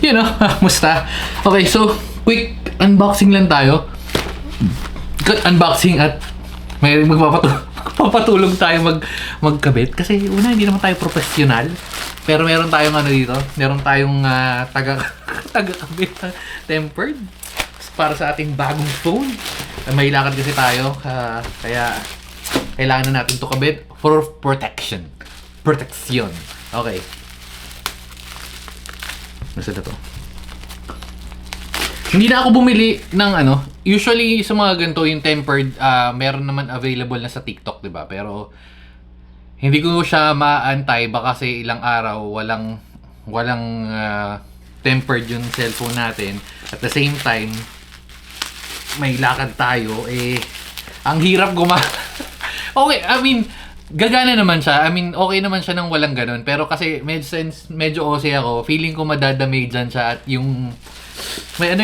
You know, musta? Okay, so, quick unboxing lang tayo. Good unboxing at may magpapatulong tayo magkabit. Kasi una, hindi naman tayo professional. Pero meron tayong ano dito. Meron tayong taga-kabit na tempered. Para sa ating bagong phone. May lakad kasi tayo. Kaya kailangan na natin ito kabit for protection. Protection. Okay. Nasa na to? Hindi na ako bumili ng ano. Usually sa mga ganito yung tempered, meron naman available na sa TikTok, 'di ba? Pero hindi ko siya maantay baka kasi ilang araw walang tempered yung cellphone natin. At the same time, may lakad tayo ang hirap Okay, I mean, gagana naman siya. I mean, okay naman siya nang walang ganun. Pero kasi medyo OC ako. Feeling ko madadamage dyan siya at yung may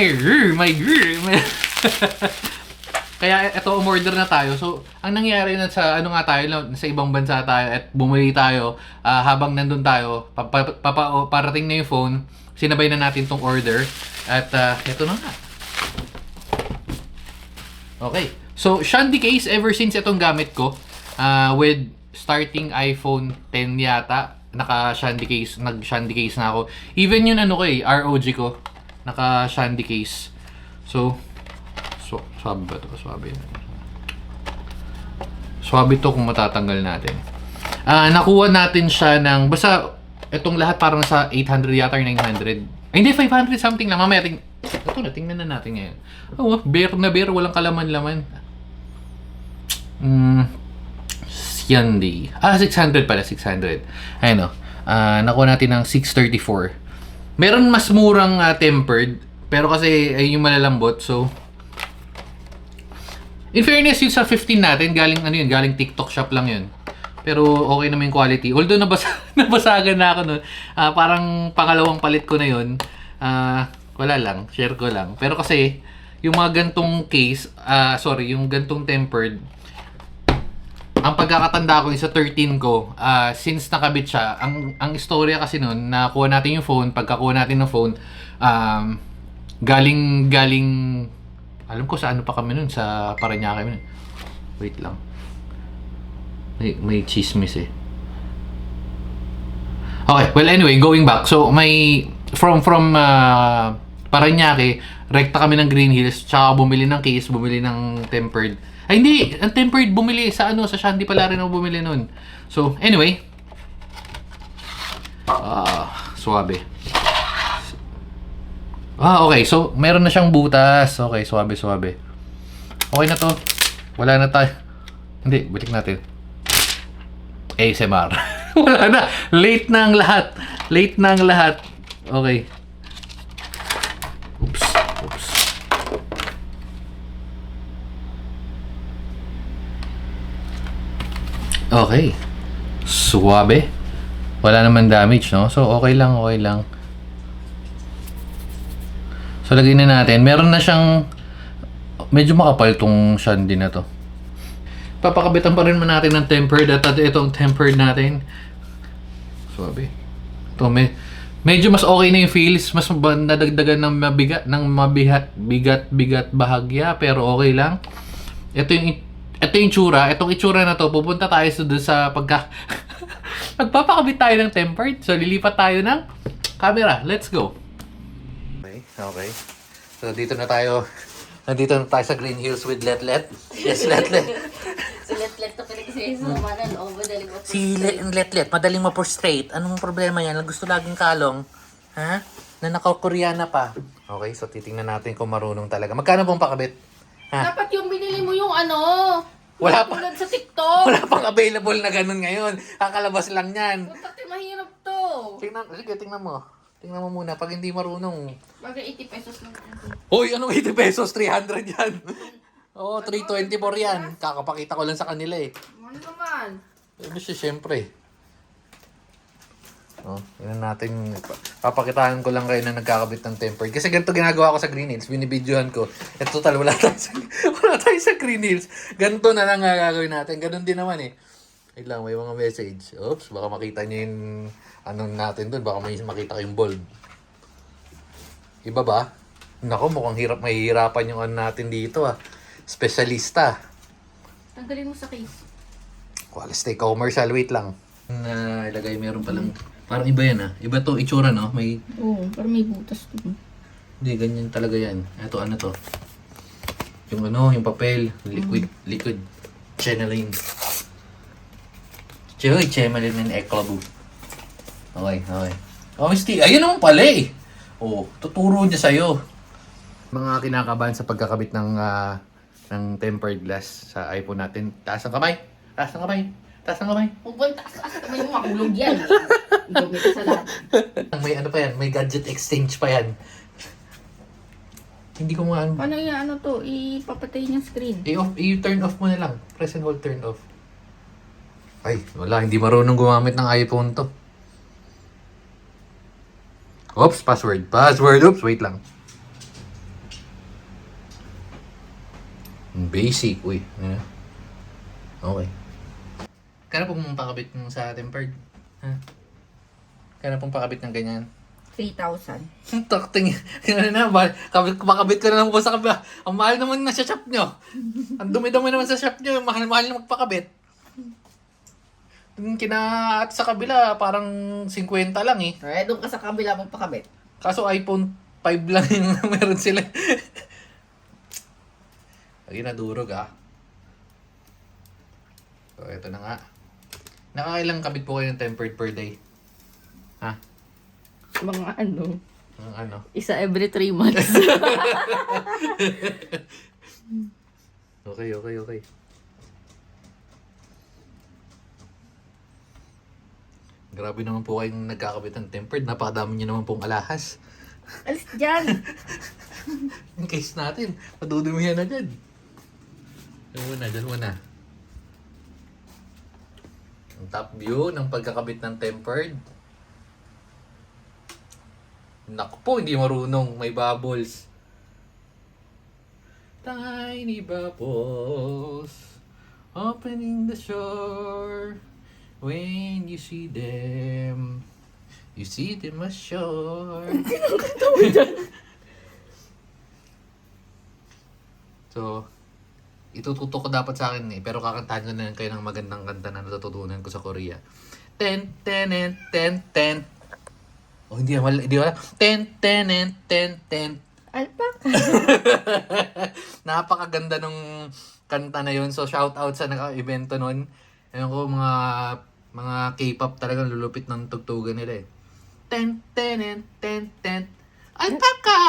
kaya ito, umorder na tayo. So, ang nangyari na sa ano nga tayo, sa ibang bansa tayo at bumili tayo, habang nandun tayo, parating na yung phone, sinabay na natin tong order at ito na nga. Okay. So, Shandy case ever since itong gamit ko, with starting iPhone 10 yata, naka-Shandy case, nag-Shandy case na ako. Even yun ano ko ROG ko, naka-Shandy case. So, swabe ba ito? Swabe ito kung matatanggal natin. Nakuha natin siya ng, basta itong lahat parang sa 800 yata or 900. Ay, hindi, 500 something lang. Mamaya ito na, tingnan na natin ngayon. Oh, bare na bare, walang kalaman-laman. Shandy. 600 pala, 600. Ayun o. Nakuha natin ng 634. Meron mas murang tempered, pero kasi ay yung malalambot, so in fairness, yun sa 15 natin, galing TikTok shop lang yun. Pero okay naman yung quality. Although nabasagan na ako nun. Parang pangalawang palit ko na yun. Wala lang, share ko lang. Pero kasi, yung mga gantong case, yung gantong tempered, ang pagkakatanda ko yung sa 13 ko, since nakabit siya, ang istorya kasi nun, nakuha natin yung phone, pagkakuha natin ng phone, galing, alam ko sa ano pa kami nun, sa Parañaque kami nun. Wait lang. May chismis eh. Okay, well anyway, going back. So, from Parañaque, rekta kami ng Green Hills, tsaka bumili ng case, bumili ng tempered. Ay hindi, ang tempered bumili sa Shandy pala rin ako bumili nun. So, anyway. Suwabe. Okay. So, meron na siyang butas. Okay, suwabe. Okay na to. Wala na tayo. Hindi, balik natin. ASMR. Wala na. Late na ang lahat. Okay. Oops. Okay. Suwabe. Wala naman damage, no? So, okay lang. So, lagay na natin. Meron na siyang medyo makapal tong Shandy na to. Papakabitan pa rin natin ng tempered at itong tempered natin. Suwabe. Ito, medyo mas okay na yung feels. Mas nadagdagan ng bigat bahagya. Pero okay lang. Ito yung itsura. Itong itsura na to, pupunta tayo sa magpapakabit tayo ng tempered. So, lilipat tayo ng camera. Let's go. Okay. So, nandito na tayo sa Green Hills with Letlet. Yes, Letlet. Si Letlet to pala kasi sumanan o madaling ma-frustrate. Si Letlet, madaling ma-frustrate. Anong problema yan? Gusto laging kalong. Ha? Na naka-Koreana pa. Okay, so titingnan natin kung marunong talaga. Magkano pong pakabit? Ha? Dapat yung binili mo yung Wala pa. tulad sa TikTok. Wala pang available na ganun ngayon. Kakalabas lang yan. Pati mahirap to. Tingnan mo. Tingnan mo muna. Pag hindi marunong. Bagay 80 pesos lang. Hoy, anong 80 pesos? 300 yan. Oo, 324 yan. Kakapakita ko lang sa kanila eh. Ano naman? Siyempre. Yun natin. Papakitaan ko lang kayo na nagkakabit ng tempered. Kasi ganito ginagawa ko sa Green Hills. Binibidyohan ko. Total, wala tayo sa Green Hills. Ganito na lang gagawin natin. Ganun din naman eh. Wait lang, may mga message. Oops, baka makita nyo yung anong natin dun. Baka may makita kayong bulb. Iba ba? Nako, mukhang mahihirapan yung ano natin dito ah. Specialista. Tanggalin mo sa case. Well, let's take commercial. Wait lang. Ilagay meron palang... Parang iba yan ah. Iba to itsura no? May... Oo, parang may butas to. Hindi, ganyan talaga yan. Ito ano to? Yung ano, yung papel. Liquid. Chenelin. Chenelin and Eclabu. Okay. Oh, Misty, ayun naman pala eh. Oh, tuturo niya sa'yo. Mga kinakabahan sa pagkakabit ng tempered glass sa iPhone natin. Taas ang kamay. Huwag ba taas kamay mo, mahulog yan. Gawin ka sa lahat. May ano pa yan, may gadget exchange pa yan. Hindi ko maano. Paano yung ano to, ipapatay yung screen? I-turn off mo na lang. Press and hold turn off. Ay, wala. Hindi marunong gumamit ng iPhone to. Oops, password. Oops, wait lang. Basic, uy. Yeah. Okay. Kaya pong pakabit mo sa tempered? Ha? Kaya pong pakabit ng ganyan? 3,000. Takting. Makabit ko na lang po sa kabila. Ang mahal naman na sa shop nyo. Ang dumi-dumi naman sa shop nyo. Mahal na magpakabit. At sa kabila, parang 50 lang eh. Eh, doon ka sa kabila magpakabit. Kaso iPhone 5 lang yung meron sila. Lagi na durog ah. So, ito na nga. Nakakailang kabit po kayo ng tempered per day? Ha? Mga ano, Ang ano? isa every 3 months. Okay. Grabe naman po kayong nagkakabit ng tempered. Napakadami nyo naman pong alahas. Alis dyan. In case natin, madudumihan na dyan. Dyan muna. Ang top view ng pagkakabit ng tempered. Naku po, hindi marunong. May bubbles. Tiny bubbles opening the shore. When you see them ashore. So, itututo ko dapat sa akin eh. Pero kakantahan ko na lang kayo ng magandang kanta na natututunan ko sa Korea. Ten. Oh, hindi wala. Ten. Alpaca. Napakaganda nung kanta na yun. So, shout out sa naka-evento nun. Ayun ko, mga K-pop talagang lulupit ng tugtugan nila eh. Ten. Alpaca!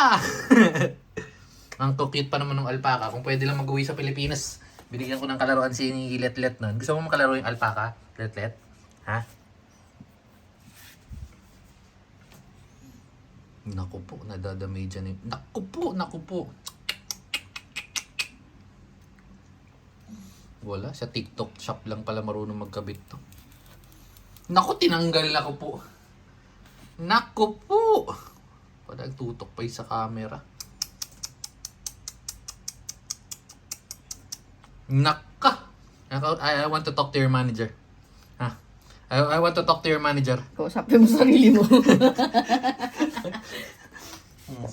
Ang cute pa naman ng alpaca. Kung pwede lang mag-uwi sa Pilipinas, binigyan ko ng kalaruan si Let nun. Gusto mo makalaro yung alpaca? Let? Ha? Naku po, nadadamay dyan eh. Naku po. Wala, sa TikTok shop lang pala marunong magkabit to. Naku, tinanggal ako po. Naku po! Parang tutok pa sa camera. Naka! I want to talk to your manager. Ha? I want to talk to your manager. Kausapin mo sarili mo.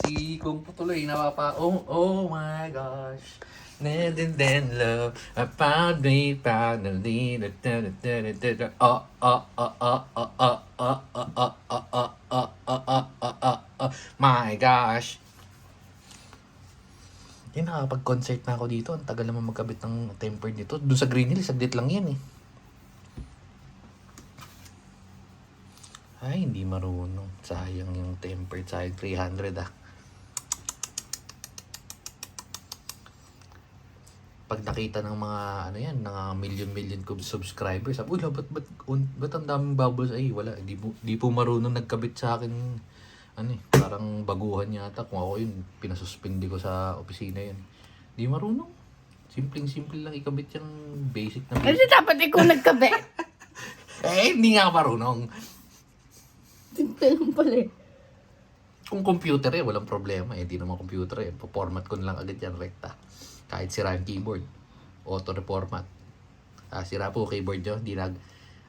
Si Kung po tuloy oh my gosh. Then love, I found me finally. My gosh. Nakapag-concert na ako dito. Ang tagal naman magkabit ng tempered dito. Doon sa Green Hills, saglit lang yan eh. Ay, hindi marunong. Sayang yung tempered. Sayang 300 ah. Pag nakita ng mga, million subscribers, sabi, ba't ang daming bubbles? Ay, wala. Di po marunong nagkabit sa akin. Parang baguhan yata. Kung ako yun, pinasuspindi ko sa opisina yun. Di marunong. Simpleng-simple lang ikabit yung basic na Kasi dapat ikaw nagkabe. hindi nga marunong. Simple lang pala eh. Kung computer walang problema. Di naman computer Pa-format ko na lang agad yan, rekta. Kahit sira yung keyboard. Auto-reformat. Sira po keyboard nyo.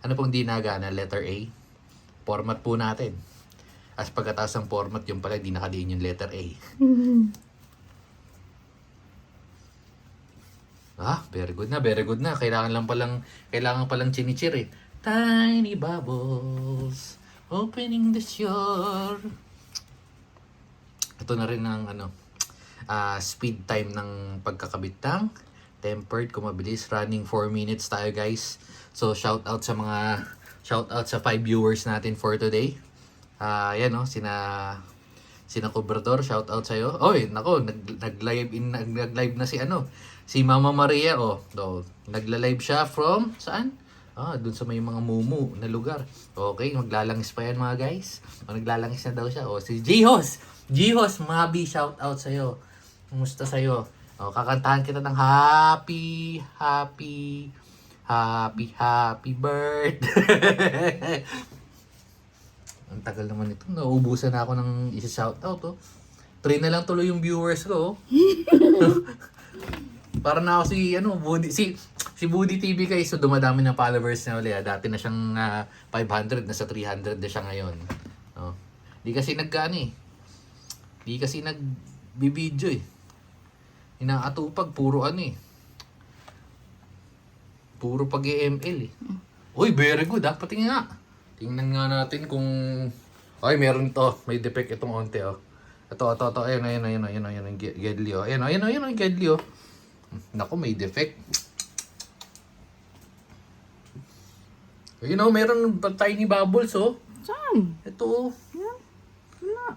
Ano pong di nagana? Letter A. Format po natin. As pagkatapos ng format, yung pala, di nakadiin yung letter A. Very good na, very good na. Kailangan palang chinichir eh. Tiny bubbles, opening the shore. Ito na rin ang speed time ng pagkakabit ng tempered, kumabilis, running 4 minutes tayo guys. So shout out sa 5 viewers natin for today. Yan sina Cobrador, shout out sa'yo. Oy, nako, nag-live na si Mama Maria, nagla-live siya from, saan? Dun sa may mga mumu na lugar. Okay, maglalangis pa yan mga guys. Naglalangis na daw siya. Si Jihos, Mabi, shout out sa'yo. Kumusta sa'yo? Kakantahan kita ng happy birthday. Ang tagal naman ito. Nauubusan na ako ng isa-shoutout. 3 na lang tuloy yung viewers ko. Para na ako si Budi TV guys. So dumadami ng followers na ulit. Dati na siyang 500, nasa 300 na siya ngayon. Di kasi Di kasi nagbibideo eh. Inaatupag, puro puro pag-EML eh. Uy, very good patingin nga. Tingnan nga natin kung... Ay, meron to. May defect itong onte, Ito. Ayun, yung Gedli, Ayun, yung Gedli, Naku, may defect. Ayun, meron tiny bubbles, Saan? Ito, Wala.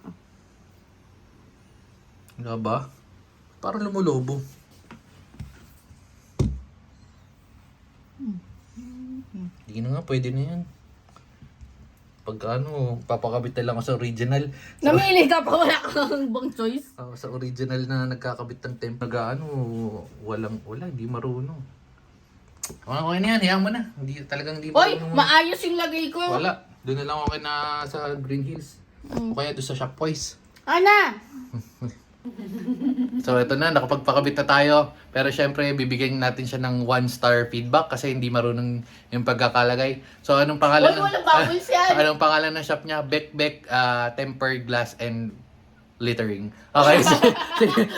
Wala ba? Parang lumulobo. Hindi na nga, pwede na yan. Pag papakabit na lang ako sa original. Namili ka pa, wala kang bang choice. Sa original na nagkakabit ng temp, wala, hindi marunong. Okay na yan, hayaan mo na. Hindi Hoy, maayos yung lagay ko. Wala, doon na lang ako sa Green Hills. O kaya doon sa Shopwise. Ana! So ito na, nakapagpakabit na tayo. Pero syempre, bibigyan natin siya ng 1-star feedback kasi hindi marunong yung pagkakalagay. So anong pangalan? Hoy, walang bubbles yan. Anong pangalan ng shop niya? Beck Tempered Glass and Littering. Okay.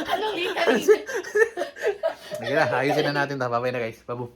Anong littering? Sige na, ayusin na natin. Babay na guys. Babu.